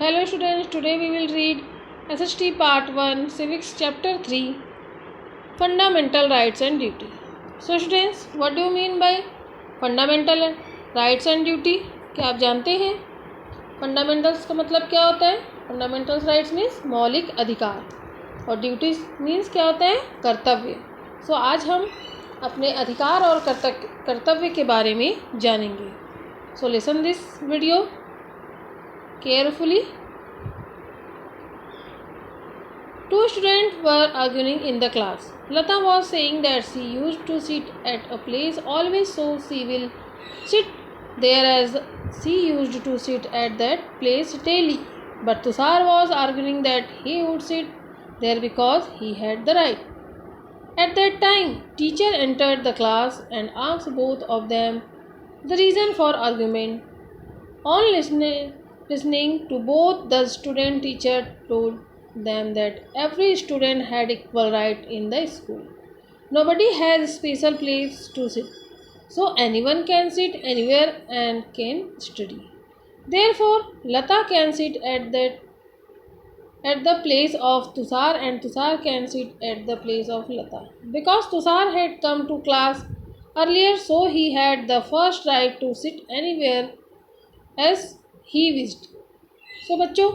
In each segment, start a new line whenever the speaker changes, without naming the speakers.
Hello students, today we will read SHT Part 1, Civics Chapter 3, Fundamental Rights and Duty. So students, what do you mean by Fundamental Rights and Duty? क्या आप जानते हैं fundamentals का मतलब क्या होता है? फंडामेंटल्स राइट्स मीन्स मौलिक अधिकार और ड्यूटीज मीन्स क्या होता है? कर्तव्य. सो आज हम अपने अधिकार और कर्तव्य के बारे में जानेंगे. So listen this video carefully. Two students were arguing in the class. Lata was saying that she used to sit at a place always, so she will sit there as she used to sit at that place daily. But Tushar was arguing that he would sit there because he had the right. At that time, teacher entered the class and asked both of them the reason for argument. On listening to both, the student teacher told them that every student had equal right in the school. Nobody has special place to sit, so anyone can sit anywhere and can study. Therefore, Lata can sit at the place of Tushar and Tushar can sit at the place of Lata. Because Tushar had come to class earlier, so he had the first right to sit anywhere as he wished. So बच्चों,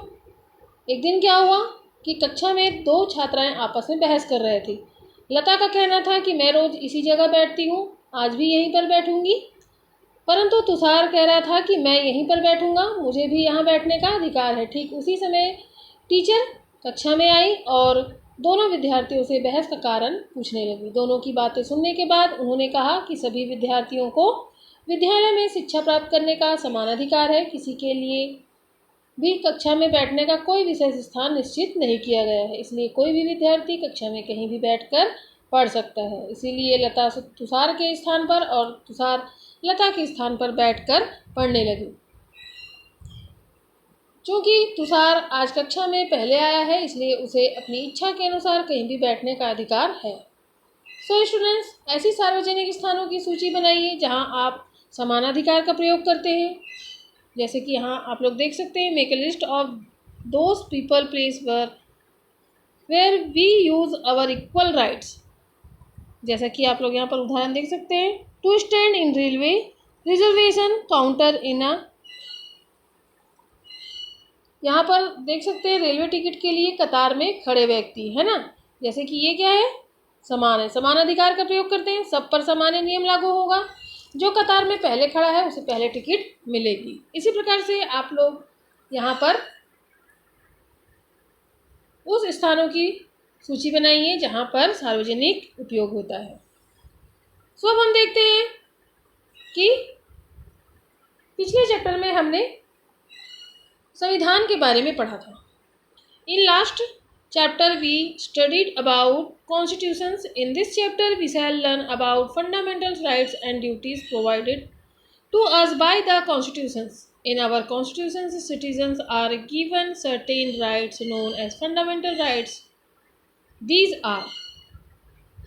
एक दिन क्या हुआ कि कक्षा में दो छात्राएं आपस में बहस कर रहे थे. लता का कहना था कि मैं रोज इसी जगह बैठती हूँ, आज भी यहीं पर बैठूंगी, परंतु तुषार कह रहा था कि मैं यहीं पर बैठूंगा, मुझे भी यहाँ बैठने का अधिकार है. ठीक उसी समय टीचर कक्षा में आई और दोनों विद्यार्थियों से बहस का कारण पूछने लगी. दोनों की बातें सुनने के बाद उन्होंने कहा कि सभी विद्यार्थियों को विद्यालय में शिक्षा प्राप्त करने का समान अधिकार है. किसी के लिए भी कक्षा में बैठने का कोई विशेष स्थान निश्चित नहीं किया गया है, इसलिए कोई भी विद्यार्थी कक्षा में कहीं भी बैठकर पढ़ सकता है. इसीलिए लता तुषार के स्थान पर और तुषार लता के स्थान पर बैठकर पढ़ने लगी. चूँकि तुषार आज कक्षा में पहले आया है, इसलिए उसे अपनी इच्छा के अनुसार कहीं भी बैठने का अधिकार है. सो स्टूडेंट्स, ऐसी सार्वजनिक स्थानों की सूची बनाइए जहां आप समानाधिकार का प्रयोग करते हैं. जैसे कि यहाँ आप लोग देख सकते हैं, make a list of those people place where we use our equal rights. जैसा कि आप लोग यहाँ पर उदाहरण देख सकते हैं, to stand in railway reservation counter in a. यहाँ पर देख सकते हैं रेलवे टिकट के लिए कतार में खड़े व्यक्ति, है ना. जैसे कि ये क्या है, समान है, समान अधिकार का प्रयोग करते हैं, सब पर समान नियम लागू होगा. जो कतार में पहले खड़ा है उसे पहले टिकट मिलेगी. इसी प्रकार से आप लोग यहाँ पर उस स्थानों की सूची बनाइए जहाँ पर सार्वजनिक उपयोग होता है. सो अब हम देखते हैं कि पिछले चैप्टर में हमने संविधान के बारे में पढ़ा था. In last chapter we studied about constitutions. In this chapter we shall learn about fundamental rights and duties provided to us by the constitutions. In our constitutions, citizens are given certain rights known as fundamental rights. These are,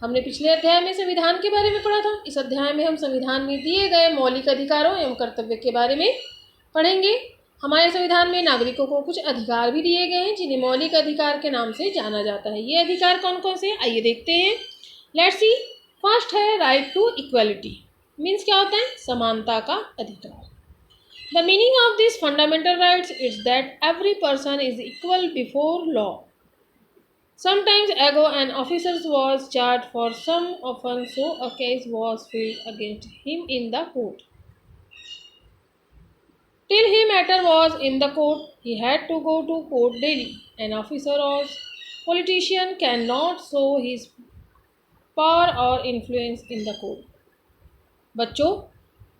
हमने पिछले अध्याय में संविधान के बारे में पढ़ा था. इस अध्याय में हम संविधान में दिए गए मौलिक अधिकारों एवं कर्तव्य के बारे में पढ़ेंगे. हमारे संविधान में नागरिकों को कुछ अधिकार भी दिए गए हैं जिन्हें मौलिक अधिकार के नाम से जाना जाता है. ये अधिकार कौन कौन से हैं, आइए देखते हैं. Let's see. फर्स्ट है राइट टू इक्वलिटी. मीन्स क्या होता है, समानता का अधिकार. The meaning of this fundamental rights is that every person is equal before law. Sometimes ago an officer was charge for some offence, so a case was filed against him in the court. Till his matter was in the court, he had to go to court daily. An officer or politician cannot show his power or influence in the court. बच्चों,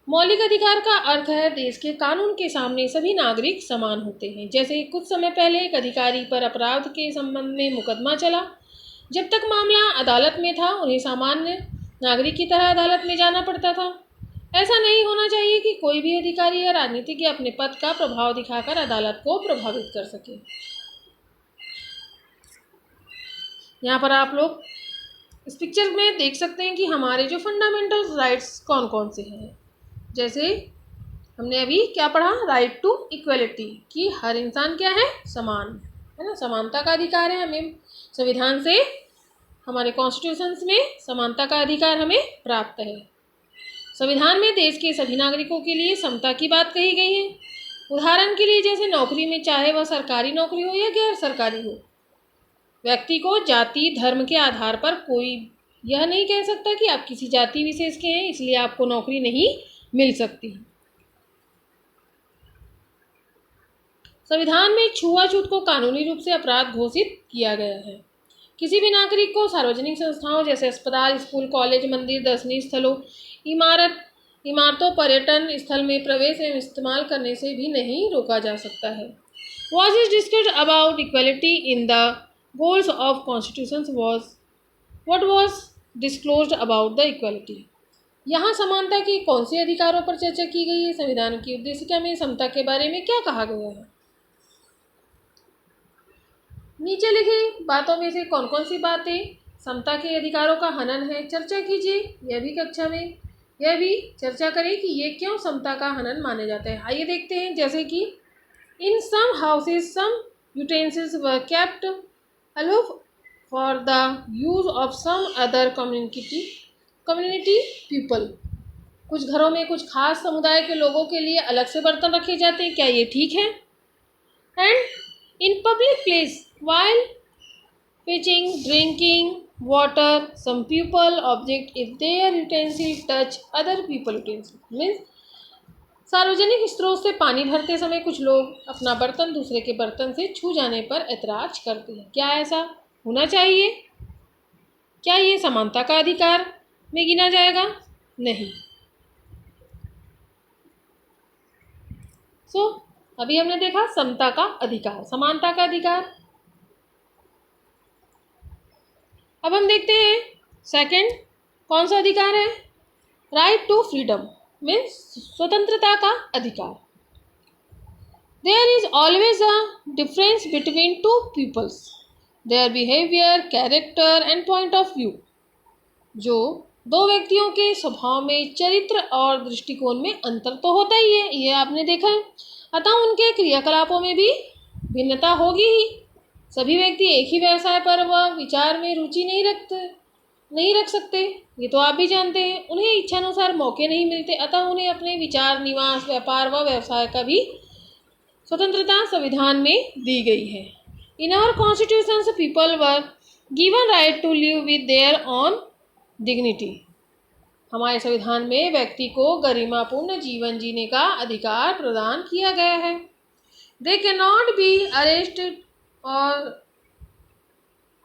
मौलिक अधिकार का अर्थ है देश के कानून के सामने सभी नागरिक समान होते हैं. जैसे कुछ समय पहले एक अधिकारी पर अपराध के संबंध में मुकदमा चला. जब तक मामला अदालत में था, उन्हें सामान्य नागरिक की तरह अदालत में जाना पड़ता था. ऐसा नहीं होना चाहिए कि कोई भी अधिकारी या राजनीतिज्ञ अपने पद का प्रभाव दिखाकर अदालत को प्रभावित कर सके. यहाँ पर आप लोग इस पिक्चर में देख सकते हैं कि हमारे जो फंडामेंटल राइट्स कौन कौन से हैं. जैसे हमने अभी क्या पढ़ा, राइट टू इक्वलिटी, कि हर इंसान क्या है, समान है ना, समानता का अधिकार है हमें, संविधान से हमारे कॉन्स्टिट्यूशंस में समानता का अधिकार हमें प्राप्त है। संविधान में देश के सभी नागरिकों के लिए समता की बात कही गई है। उदाहरण के लिए जैसे नौकरी में, चाहे वह सरकारी नौकरी हो या गैर सरकारी हो, व्यक्ति को जाति धर्म के आधार पर कोई यह नहीं कह सकता कि आप किसी जाति विशेष के हैं इसलिए आपको नौकरी नहीं मिल सकती। संविधान में छुआछूत को कानूनी रूप से अपराध घोषित किया गया है। किसी भी नागरिक को सार्वजनिक संस्थाओं जैसे अस्पताल, स्कूल, कॉलेज, मंदिर, दर्शनीय स्थलों, इमारतों, पर्यटन स्थल में प्रवेश एवं इस्तेमाल करने से भी नहीं रोका जा सकता है। Was it discussed about equality in the goals of constitutions what was disclosed about the equality? यहाँ समानता के कौन से अधिकारों पर चर्चा की गई है? संविधान की उद्देशिका में समता के बारे में क्या कहा गया है? नीचे लिखी बातों में से कौन कौन सी बातें समता के अधिकारों का हनन है, चर्चा कीजिए। यह भी कक्षा में यह भी चर्चा करें कि ये क्यों समता का हनन माने जाता है। आइए देखते हैं, जैसे कि in some houses some utensils were kept aloof for the use of some other community people। कुछ घरों में कुछ खास समुदाय के लोगों के लिए अलग से बर्तन रखे जाते हैं, क्या ये ठीक है? And in public place while fetching drinking water some people object if their utensil touch other people utensil। Means सार्वजनिक स्रोत से पानी भरते समय कुछ लोग अपना बर्तन दूसरे के बर्तन से छू जाने पर ऐतराज करते हैं। क्या ऐसा होना चाहिए? क्या ये समानता का अधिकार में गिना जाएगा? नहीं। अभी हमने देखा समता का अधिकार, समानता का अधिकार। अब हम देखते हैं सेकंड, कौन सा अधिकार है? राइट टू फ्रीडम मीन्स स्वतंत्रता का अधिकार। There is always a difference between two peoples, their behaviour, character and point of view. जो दो व्यक्तियों के स्वभाव में, चरित्र और दृष्टिकोण में अंतर तो होता ही है, ये आपने देखा है, अतः उनके क्रियाकलापों में भी भिन्नता होगी ही। सभी व्यक्ति एक ही व्यवसाय पर व विचार में रुचि नहीं रख सकते, ये तो आप भी जानते हैं। उन्हें इच्छानुसार मौके नहीं मिलते, अतः उन्हें अपने विचार, निवास, व्यापार व व्यवसाय का भी स्वतंत्रता संविधान में दी गई है। In our constitutions people were given right to live with their own dignity. हमारे संविधान में व्यक्ति को गरिमापूर्ण जीवन जीने का अधिकार प्रदान किया गया है। They can not be arrested और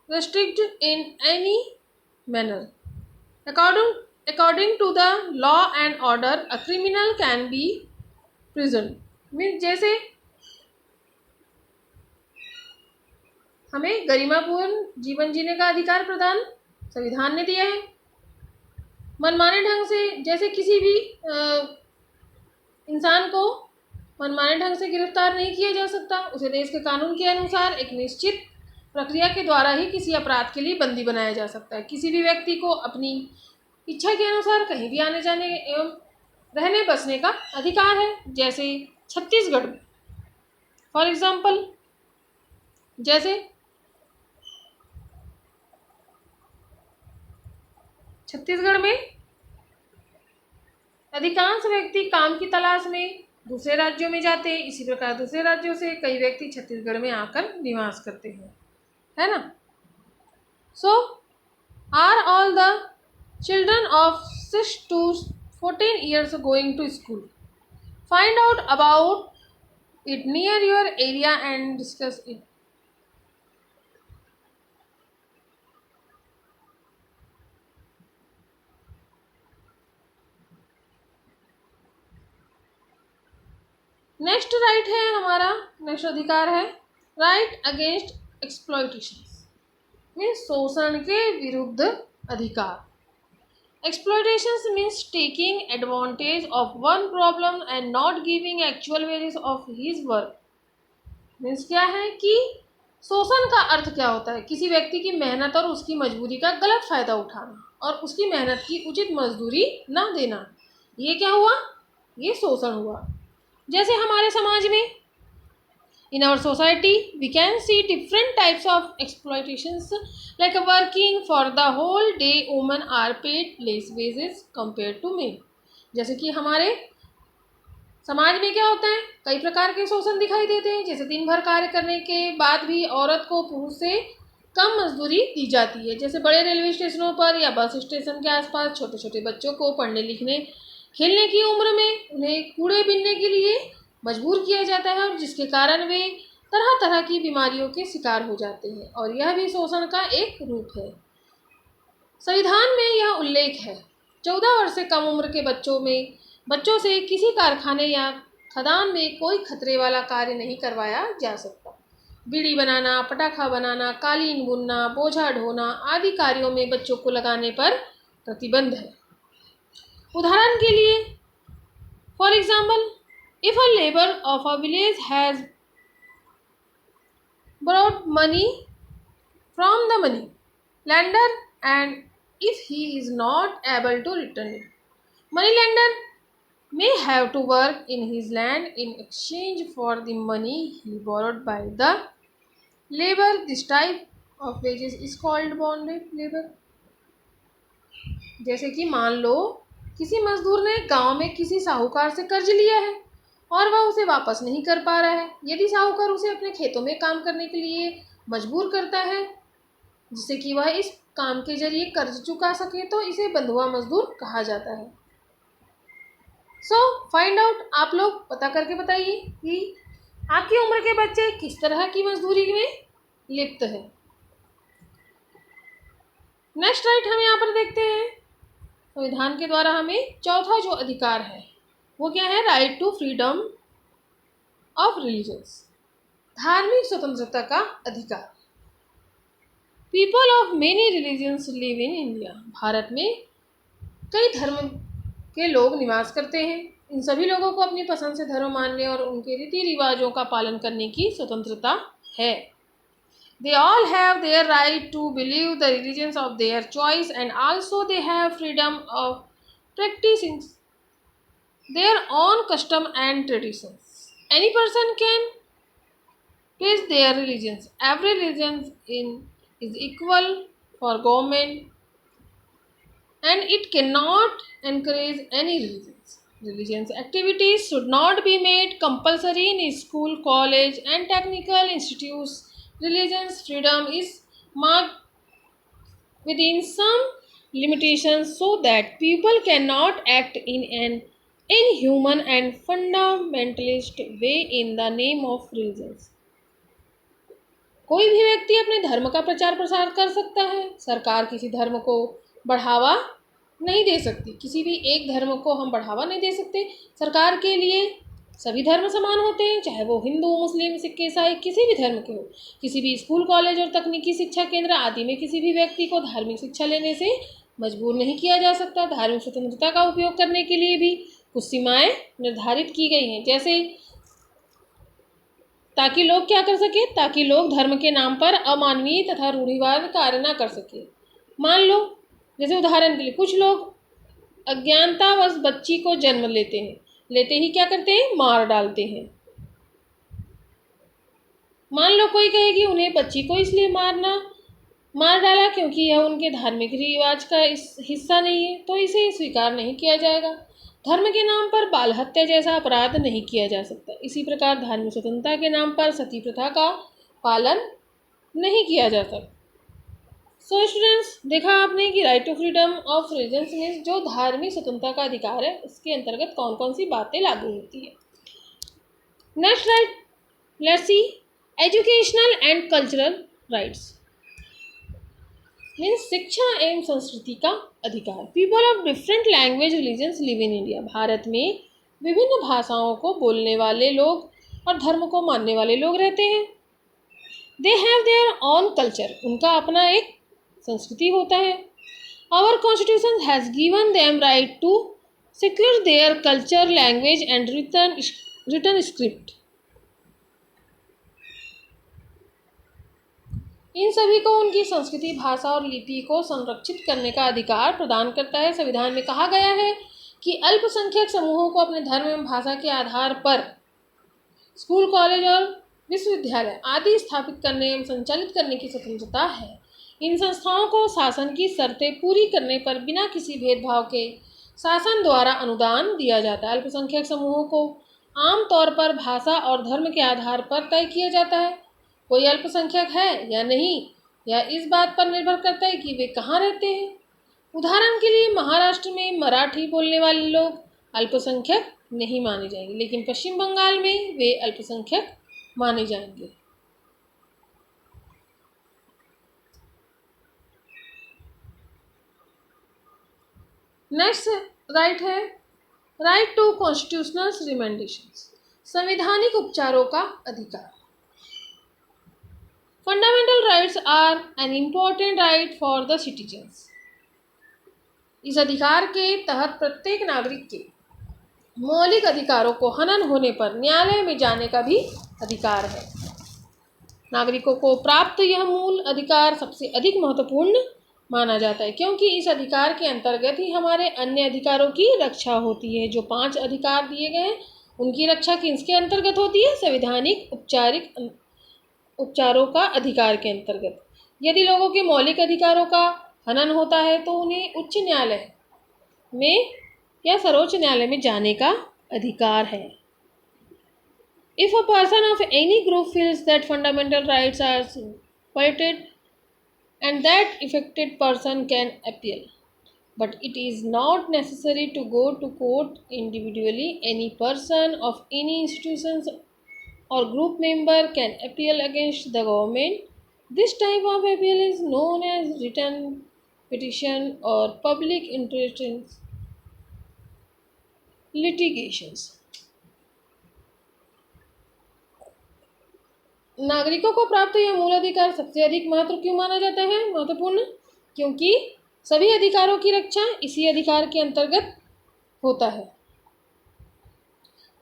restricted in any manner. According to the law and order, a criminal can be prisoned। Means जैसे हमें गरिमापूर्ण जीवन जीने का अधिकार प्रदान संविधान ने दिया है। मनमाने ढंग से, जैसे किसी भी इंसान को मनमाने ढंग से गिरफ्तार नहीं किया जा सकता, उसे देश के कानून के अनुसार एक निश्चित प्रक्रिया के द्वारा ही किसी अपराध के लिए बंदी बनाया जा सकता है। किसी भी व्यक्ति को अपनी इच्छा के अनुसार कहीं भी आने जाने एवं रहने बसने का अधिकार है। जैसे छत्तीसगढ़ में फॉर एग्जाम्पल, जैसे छत्तीसगढ़ में अधिकांश व्यक्ति काम की तलाश में दूसरे राज्यों में जाते हैं, इसी प्रकार दूसरे राज्यों से कई व्यक्ति छत्तीसगढ़ में आकर निवास करते हैं, है ना। So are all the children of 6 to 14 years going to school? Find out about it near your area and discuss it. Next right है हमारा, नेक्स्ट अधिकार है राइट अगेंस्ट एक्सप्लॉयटेशन मीन्स शोषण के विरुद्ध अधिकार। Exploitation means taking advantage of one problem and not giving actual wages of his work. Means क्या है कि शोषण का अर्थ क्या होता है? किसी व्यक्ति की मेहनत और उसकी मजबूरी का गलत फायदा उठाना और उसकी मेहनत की उचित मजदूरी ना देना, ये क्या हुआ? ये शोषण हुआ। जैसे हमारे समाज में, in our society we can see different types of exploitations, like working for the whole day women are paid less wages compared to men। जैसे कि हमारे समाज में क्या होता है, कई प्रकार के शोषण दिखाई देते हैं। जैसे दिन भर कार्य करने के बाद भी औरत को पुरुष से कम मजदूरी दी जाती है। जैसे बड़े रेलवे स्टेशनों पर या बस स्टेशन के आसपास छोटे छोटे बच्चों को पढ़ने लिखने खेलने की उम्र में उन्हें कूड़े बीनने के लिए मजबूर किया जाता है, और जिसके कारण वे तरह तरह की बीमारियों के शिकार हो जाते हैं, और यह भी शोषण का एक रूप है। संविधान में यह उल्लेख है, 14 वर्ष से कम उम्र के बच्चों से किसी कारखाने या खदान में कोई खतरे वाला कार्य नहीं करवाया जा सकता। बीड़ी बनाना, पटाखा बनाना, कालीन बुनना, बोझा ढोना आदि कार्यों में बच्चों को लगाने पर प्रतिबंध है। उदाहरण के लिए, for example, if a labour of a village has borrowed money from the money lender, and if he is not able to return it, money lender may have to work in his land in exchange for the money he borrowed by the labor. This type of wages is called bonded labor। जैसे कि मान लो किसी मजदूर ने गांव में किसी साहूकार से कर्ज लिया है और वह उसे वापस नहीं कर पा रहा है। यदि साहूकार उसे अपने खेतों में काम करने के लिए मजबूर करता है जिससे कि वह इस काम के जरिए कर्ज चुका सके, तो इसे बंधुआ मजदूर कहा जाता है। सो फाइंड आउट, आप लोग पता करके बताइए कि आपकी उम्र के बच्चे किस तरह की मजदूरी में लिप्त है। नेक्स्ट राइट हम यहाँ पर देखते हैं, संविधान के द्वारा हमें चौथा जो अधिकार है वो क्या है, right to freedom of religions, धार्मिक स्वतंत्रता का अधिकार। People of many religions live in India, भारत में कई धर्म के लोग निवास करते हैं। इन सभी लोगों को अपनी पसंद से धर्म मानने और उनके रीति रिवाजों का पालन करने की स्वतंत्रता है। They all have their right to believe the religions of their choice, and also they have freedom of practicing their own custom and traditions. Any person can praise their religions. Every religion is equal for government, and it cannot encourage any religions. Religious activities should not be made compulsory in school, college, and technical institutes. Religion's freedom is marked within some limitations so that people cannot act in an inhuman and fundamentalist way in the name of religions। कोई भी व्यक्ति अपने धर्म का प्रचार प्रसार कर सकता है। सरकार किसी धर्म को बढ़ावा नहीं दे सकती। किसी भी एक धर्म को हम बढ़ावा नहीं दे सकते। सरकार के लिए सभी धर्म समान होते हैं, चाहे वो हिंदू, मुस्लिम, सिख, ईसाई किसी भी धर्म के हो। किसी भी स्कूल, कॉलेज और तकनीकी शिक्षा केंद्र आदि में किसी भी व्यक्ति को धार्मिक शिक्षा लेने से मजबूर नहीं किया जा सकता। धार्मिक स्वतंत्रता का उपयोग करने के लिए भी कुछ सीमाएं निर्धारित की गई हैं, जैसे ताकि लोग क्या कर सके, ताकि लोग धर्म के नाम पर अमानवीय तथा रूढ़िवाद कार्य न कर सके। मान लो, जैसे उदाहरण के लिए, कुछ लोग अज्ञानतावश बच्ची को जन्म लेते हैं, लेते ही क्या करते हैं, मार डालते हैं। मान लो कोई कहे कि उन्हें बच्ची को इसलिए मार डाला क्योंकि यह उनके धार्मिक रिवाज का हिस्सा नहीं है, तो इसे स्वीकार नहीं किया जाएगा। धर्म के नाम पर बाल हत्या जैसा अपराध नहीं किया जा सकता। इसी प्रकार धार्मिक स्वतंत्रता के नाम पर सती प्रथा का पालन नहीं किया जा सकता। सो स्टूडेंट्स, देखा आपने कि right to freedom of religions में जो धार्मिक स्वतंत्रता का अधिकार है उसके अंतर्गत कौन कौन सी बातें लागू होती है। Next right, let's see educational and cultural rights, means शिक्षा एवं संस्कृति का अधिकार। People of different language religions live in India, भारत में विभिन्न भाषाओं को बोलने वाले लोग और धर्म को मानने वाले लोग रहते हैं। They have their own culture, उनका अपना एक संस्कृति होता है। Our constitution has given them right to secure their culture, language and written script. इन सभी को उनकी संस्कृति, भाषा और लिपि को संरक्षित करने का अधिकार प्रदान करता है। संविधान में कहा गया है कि अल्पसंख्यक समूहों को अपने धर्म एवं भाषा के आधार पर स्कूल, कॉलेज और विश्वविद्यालय आदि स्थापित करने एवं संचालित करने की स्वतंत्रता है। इन संस्थाओं को शासन की शर्तें पूरी करने पर बिना किसी भेदभाव के शासन द्वारा अनुदान दिया जाता है। अल्पसंख्यक समूहों को आमतौर पर भाषा और धर्म के आधार पर तय किया जाता है। कोई अल्पसंख्यक है या नहीं, यह इस बात पर निर्भर करता है कि वे कहाँ रहते हैं। उदाहरण के लिए महाराष्ट्र में मराठी बोलने वाले लोग अल्पसंख्यक नहीं माने जाएंगे, लेकिन पश्चिम बंगाल में वे अल्पसंख्यक माने जाएंगे। नेक्स्ट राइट है राइट टू कॉन्स्टिट्यूशनल रिमेंडेशंस, संवैधानिक उपचारों का अधिकार। Fundamental rights are an important right for the citizens. इस अधिकार के तहत प्रत्येक नागरिक के मौलिक अधिकारों को हनन होने पर न्यायालय में जाने का भी अधिकार है। नागरिकों को प्राप्त यह मूल अधिकार सबसे अधिक महत्वपूर्ण माना जाता है, क्योंकि इस अधिकार के अंतर्गत ही हमारे अन्य अधिकारों की रक्षा होती है। जो 5 अधिकार दिए गए हैं उनकी रक्षा किसके अंतर्गत होती है? संवैधानिक उपचारों का अधिकार के अंतर्गत। यदि लोगों के मौलिक अधिकारों का हनन होता है तो उन्हें उच्च न्यायालय में या सर्वोच्च न्यायालय में जाने का अधिकार है। If a person of any group feels that fundamental rights are violated, and that affected person can appeal, but it is not necessary to go to court individually. Any person of any institutions or group member can appeal against the government. This type of appeal is known as written petition or public interest litigations. नागरिकों को प्राप्त यह मूल अधिकार सबसे अधिक क्यों माना जाता है महत्वपूर्ण? क्योंकि सभी अधिकारों की रक्षा इसी अधिकार के अंतर्गत होता है।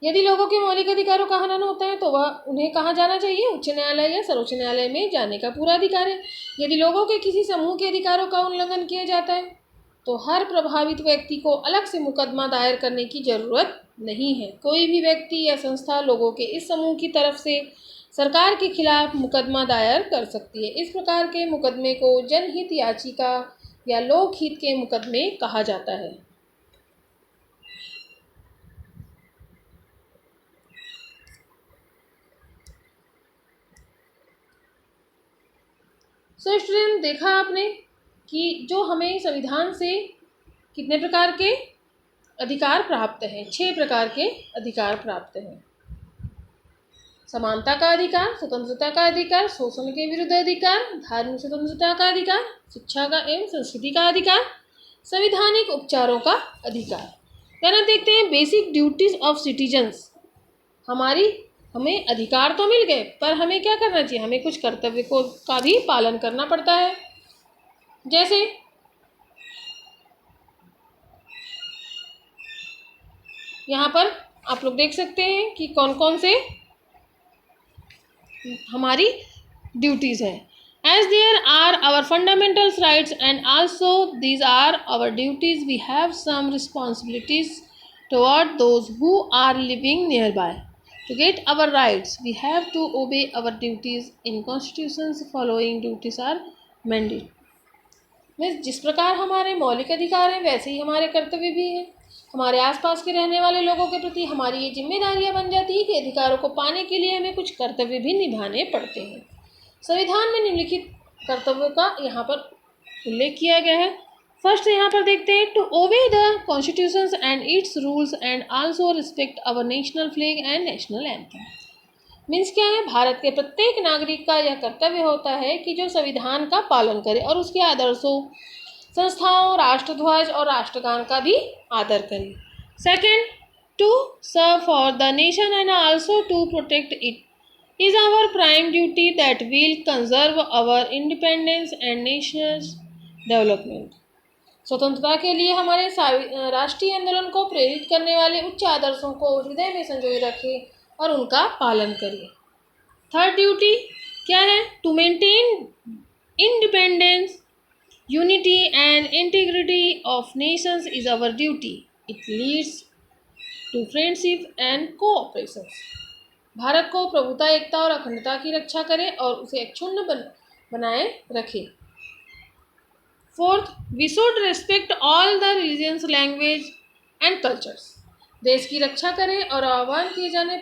यदि लोगों के मौलिक अधिकारों का हनन होता है तो वह उन्हें कहाँ जाना चाहिए? उच्च न्यायालय या सर्वोच्च न्यायालय में जाने का पूरा अधिकार है। यदि लोगों के किसी समूह के अधिकारों का उल्लंघन किया जाता है तो हर प्रभावित व्यक्ति को अलग से मुकदमा दायर करने की जरूरत नहीं है। कोई भी व्यक्ति या संस्था लोगों के इस समूह की तरफ से सरकार के खिलाफ मुकदमा दायर कर सकती है। इस प्रकार के मुकदमे को जनहित याचिका या लोकहित के मुकदमे कहा जाता है। सो स्टूडेंट, देखा आपने कि जो हमें संविधान से कितने प्रकार के अधिकार प्राप्त हैं? 6 प्रकार के अधिकार प्राप्त हैं। समानता का अधिकार, स्वतंत्रता का अधिकार, शोषण के विरुद्ध अधिकार, धार्मिक स्वतंत्रता का अधिकार, शिक्षा का एवं संस्कृति का अधिकार, संवैधानिक उपचारों का अधिकार। कहना देखते हैं बेसिक ड्यूटीज ऑफ सिटीजन्स। हमें अधिकार तो मिल गए, पर हमें क्या करना चाहिए? हमें कुछ कर्तव्य का भी पालन करना पड़ता है। जैसे यहाँ पर आप लोग देख सकते हैं कि कौन कौन से हमारी ड्यूटीज़ है। As there are our fundamental rights and also these are our duties, we have some responsibilities toward those who are living nearby. To get our rights, we have to obey our duties in constitutions. Following duties are mandate. जिस प्रकार हमारे मौलिक अधिकार हैं वैसे ही हमारे कर्तव्य भी हैं। हमारे आसपास के रहने वाले लोगों के प्रति हमारी ये जिम्मेदारियां बन जाती है कि अधिकारों को पाने के लिए हमें कुछ कर्तव्य भी निभाने पड़ते हैं। संविधान में निम्नलिखित कर्तव्यों का यहाँ पर उल्लेख किया गया है। फर्स्ट यहाँ पर देखते हैं, to obey the constitutions and its rules and also respect our national flag and national anthem. Means क्या है? भारत के प्रत्येक नागरिक का यह कर्तव्य होता है कि जो संविधान का पालन करे और उसके आदर्शों, संस्थाओं, राष्ट्रध्वज और राष्ट्रगान का भी आदर करे। Second, to serve for the nation and also to protect it is our prime duty that will conserve our independence and nation's development. स्वतंत्रता के लिए हमारे राष्ट्रीय आंदोलन को प्रेरित करने वाले उच्च आदर्शों को हृदय में संजोए रखें और उनका पालन करें। थर्ड ड्यूटी क्या है? To maintain independence, unity and integrity of nations is our duty. It leads to friendship and cooperation. भारत को प्रभुता, एकता और अखंडता की रक्षा करे और उसे अक्षुण्ण बनाए रखे। Fourth, we should respect all the religions, language and cultures. देश की रक्षा करें और आह्वान किए जाने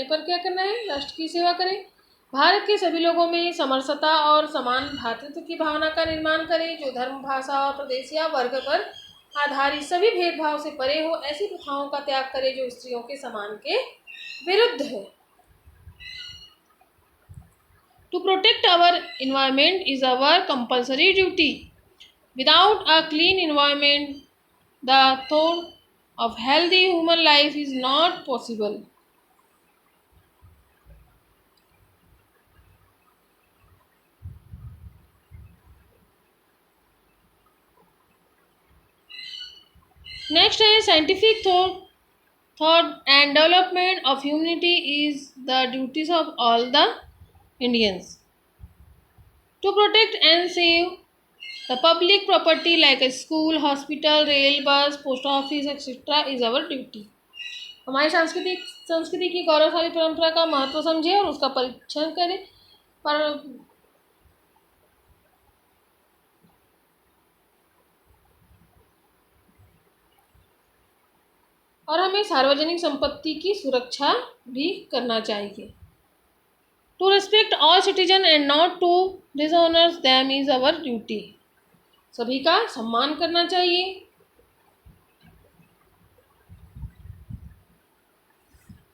पर क्या करना है? राष्ट्र की सेवा करें। भारत के सभी लोगों में समरसता और समान भ्रातृत्व की भावना का निर्माण करें, जो धर्म, भाषा और प्रदेश या वर्ग पर आधारित सभी भेदभाव से परे हो। ऐसी प्रथाओं का त्याग करें जो स्त्रियों के सम्मान के विरुद्ध है। To protect our environment is our compulsory duty. Without a clean environment, the thought of healthy human life is not possible. Next है scientific thought and development of humanity is the duties of all the Indians. To protect and save the public property like a school, hospital, rail, bus, post office, etc. is our duty. हमारी संस्कृति की गौरवशाली परंपरा का महत्व समझे और उसका परीक्षण करें। पर और हमें सार्वजनिक संपत्ति की सुरक्षा भी करना चाहिए। To respect all citizen and not to dishonor them is our duty. सभी का सम्मान करना चाहिए।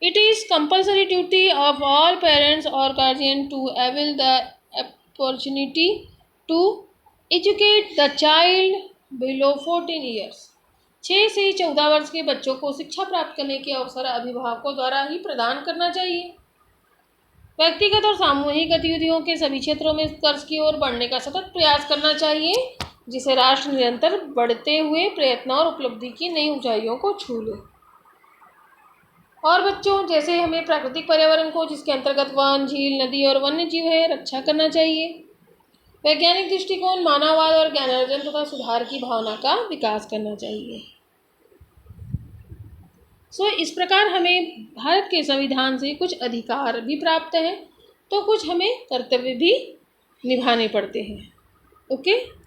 It is compulsory duty of all parents और guardian to avail the opportunity to educate the child below 14 years. 6 से 14 वर्ष के बच्चों को शिक्षा प्राप्त करने के अवसर अभिभावकों द्वारा ही प्रदान करना चाहिए। व्यक्तिगत और सामूहिक गतिविधियों के सभी क्षेत्रों में उत्कर्ष की ओर बढ़ने का सतत प्रयास करना चाहिए, जिसे राष्ट्र निरंतर बढ़ते हुए प्रयत्न और उपलब्धि की नई ऊंचाइयों को छू ले। और बच्चों, जैसे हमें प्राकृतिक पर्यावरण को, जिसके अंतर्गत वन, झील, नदी और वन्य जीव है, रक्षा करना चाहिए। वैज्ञानिक दृष्टिकोण, मानववाद और ज्ञानार्जन तथा सुधार की भावना का विकास करना चाहिए। इस प्रकार हमें भारत के संविधान से कुछ अधिकार भी प्राप्त हैं, तो कुछ हमें कर्तव्य भी निभाने पड़ते हैं। ओके।